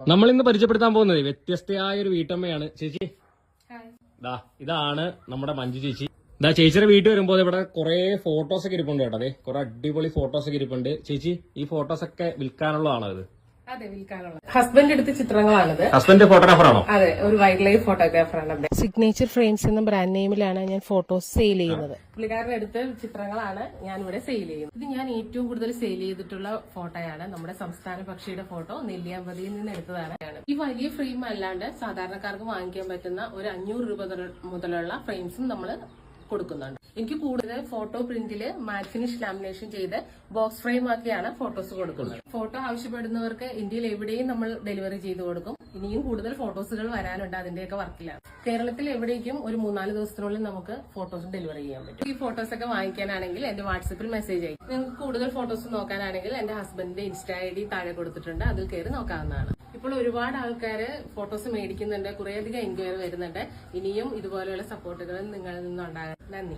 നമ്മൾ ഇന്ന് പരിചയപ്പെടുത്താൻ പോകുന്നത് വ്യത്യസ്തയായ ഒരു വീട്ടമ്മയാണ്. ചേച്ചി ഇതാണ് നമ്മുടെ മഞ്ജു ചേച്ചി. ചേച്ചിയുടെ വീട്ടിൽ വരുമ്പോൾ ഇവിടെ കുറെ ഫോട്ടോസ് ഒക്കെ ഇരിപ്പുണ്ട് കേട്ടോ. അതെ, കുറെ അടിപൊളി ഫോട്ടോസ് ഒക്കെ ഇരിപ്പുണ്ട്. ചേച്ചി, ഈ ഫോട്ടോസ് ഒക്കെ വിൽക്കാനുള്ളതാണോ ഇത്? അതെ, വിൽക്കാനുള്ള ഹസ്ബൻഡ് എടുത്ത ചിത്രങ്ങളാണിത്. ഹസ്ബൻഡ് ഫോട്ടോഗ്രാഫർ ആണോ? അതെ, ഒരു വൈൽഡ് ലൈഫ് ഫോട്ടോഗ്രാഫറാണ്. സിഗ്നേച്ചർ ഫ്രെയിംസ് എന്ന ബ്രാൻഡ് നെയിമിലാണ് ഞാൻ ഫോട്ടോസ് സെയിൽ ചെയ്യുന്നത്. പുള്ളിക്കാരൻ എടുത്ത ചിത്രങ്ങളാണ് ഞാൻ ഇവിടെ സെയിൽ ചെയ്യുന്നത്. ഇത് ഞാൻ ഏറ്റവും കൂടുതൽ സെയിൽ ചെയ്തിട്ടുള്ള ഫോട്ടോയാണ്. നമ്മുടെ സംസ്ഥാന പക്ഷിയുടെ ഫോട്ടോ നെല്ലിയാമ്പതിയിൽ നിന്ന് എടുത്തതാണ്. ഈ വലിയ ഫ്രെയിം അല്ലാണ്ട് സാധാരണക്കാർക്ക് വാങ്ങിക്കാൻ പറ്റുന്ന ഒരു 500 രൂപ മുതലുള്ള ഫ്രെയിംസും നമ്മൾ കൊടുക്കുന്നുണ്ട്. എനിക്ക് കൂടുതൽ ഫോട്ടോ പ്രിന്റില് മാറ്റ് ഫിനിഷ് ലാമിനേഷൻ ചെയ്ത് ബോക്സ് ഫ്രെയിം ആക്കിയാണ് ഫോട്ടോസ് കൊടുക്കുന്നത്. ഫോട്ടോ ആവശ്യപ്പെടുന്നവർക്ക് ഇന്ത്യയിൽ എവിടെയും നമ്മൾ ഡെലിവറി ചെയ്ത് കൊടുക്കും. ഇനിയും കൂടുതൽ ഫോട്ടോസുകൾ വരാനുണ്ട്, അതിന്റെയൊക്കെ വർക്കിലാണ്. കേരളത്തിൽ എവിടേക്കും ഒരു 3-4 ദിവസത്തിനുള്ളിൽ നമുക്ക് ഫോട്ടോസ് ഡെലിവറി ചെയ്യാൻ പറ്റും. ഈ ഫോട്ടോസ് ഒക്കെ വാങ്ങിക്കാനാണെങ്കിൽ എന്റെ വാട്സപ്പിൽ മെസ്സേജ് അയക്കും. നിങ്ങൾക്ക് കൂടുതൽ ഫോട്ടോസ് നോക്കാനാണെങ്കിൽ എന്റെ ഹസ്ബൻഡിന്റെ ഇൻസ്റ്റാ ID താഴെ കൊടുത്തിട്ടുണ്ട്, അതിൽ കയറി നോക്കാവുന്നതാണ്. ഇപ്പോൾ ഒരുപാട് ആൾക്കാർ ഫോട്ടോസ് മേടിക്കുന്നുണ്ട്, കുറേയധികം എൻക്വയറി വരുന്നുണ്ട്. ഇനിയും ഇതുപോലെയുള്ള സപ്പോർട്ടുകൾ നിങ്ങളിൽ നിന്നുണ്ടാകാൻ നന്ദി.